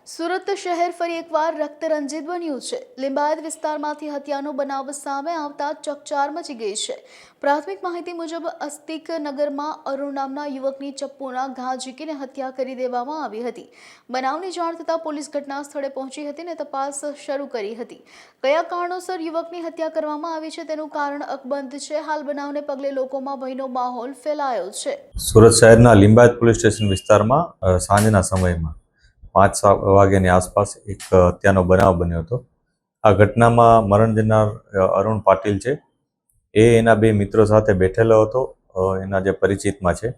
સુરત શહેર ફરી એકવાર રક્તરંજિત બન્યું છે। લિંબાયત વિસ્તારમાંથી હત્યાનો બનાવ સામે આવતા ચકચાર મચી ગઈ છે। પ્રાથમિક માહિતી મુજબ અસ્તિક નગરમાં અરુણ નામના યુવકની ચપ્પુના ઘા ઝીકીને હત્યા કરી દેવામાં આવી હતી। બનાવની જાણ થતાં પોલીસ ઘટના સ્થળે પહોંચી હતી અને તપાસ શરૂ કરી હતી। કયા કારણોસર યુવકની હત્યા કરવામાં આવી છે તેનું કારણ અકબંધ છે। હાલ બનાવને પગલે લોકોમાં ભયનો માહોલ ફેલાયો છે। સુરત શહેરના લિંબાયત પોલીસ સ્ટેશન વિસ્તારમાં સાંજના સમયમાં 5 વાગ્યાની આસપાસ એક હત્યાનો બનાવ બન્યો હતો। આ ઘટનામાં મરણ જનાર અરુણ પાટીલ છે, એ એના બે મિત્રો સાથે બેઠેલો હતો। એના જે પરિચિતમાં છે,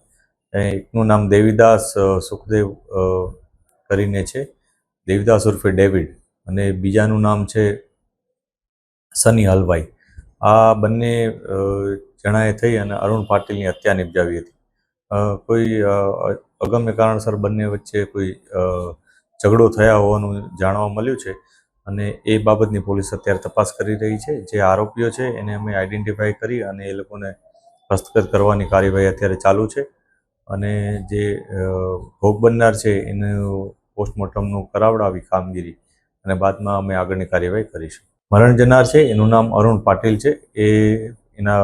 એકનું નામ દેવીદાસ સુખદેવ કરીને છે, દેવીદાસ ઉર્ફે ડેવિડ, અને બીજાનું નામ છે સની હલવાઈ। આ બંને જણાએ થઈ અને અરુણ પાટીલની હત્યા નિપજાવી હતી। કોઈ અગમ્ય કારણસર બંને વચ્ચે કોઈ ઝઘડો થયા હોવાનું જાણવા મળ્યું છે અને એ બાબતની પોલીસ અત્યારે તપાસ કરી રહી છે। જે આરોપીઓ છે એને અમે આઈડેન્ટિફાઈ કરી અને એ લોકોને હસ્તગત કરવાની કાર્યવાહી અત્યારે ચાલુ છે અને જે ભોગ બનનાર છે એનું પોસ્ટમોર્ટમનું કરાવડાવી કામગીરી અને બાદમાં અમે આગળની કાર્યવાહી કરીશું। મરણ જનાર છે એનું નામ અરુણ પાટીલ છે। એના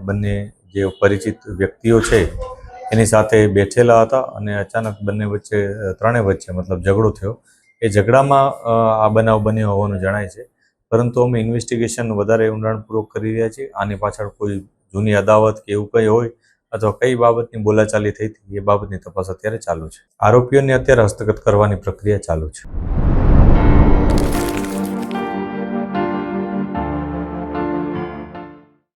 બંને જે પરિચિત વ્યક્તિઓ છે એની સાથે બેઠેલા હતા અને અચાનક બંને વચ્ચે ત્રણેય વચ્ચે મતલબ ઝઘડો થયો। એ ઝઘડામાં આ બનાવ બન્યો હોવાનું જણાય છે, પરંતુ અમે ઇન્વેસ્ટિગેશન વધારે ઊંડાણપૂર્વક કરી રહ્યા છીએ। આની પાછળ કોઈ જૂની અદાવત કે એવું કંઈ હોય અથવા કઈ બાબતની બોલાચાલી થઈ હતી એ બાબતની તપાસ અત્યારે ચાલુ છે। આરોપીઓને અત્યારે હસ્તગત કરવાની પ્રક્રિયા ચાલુ છે।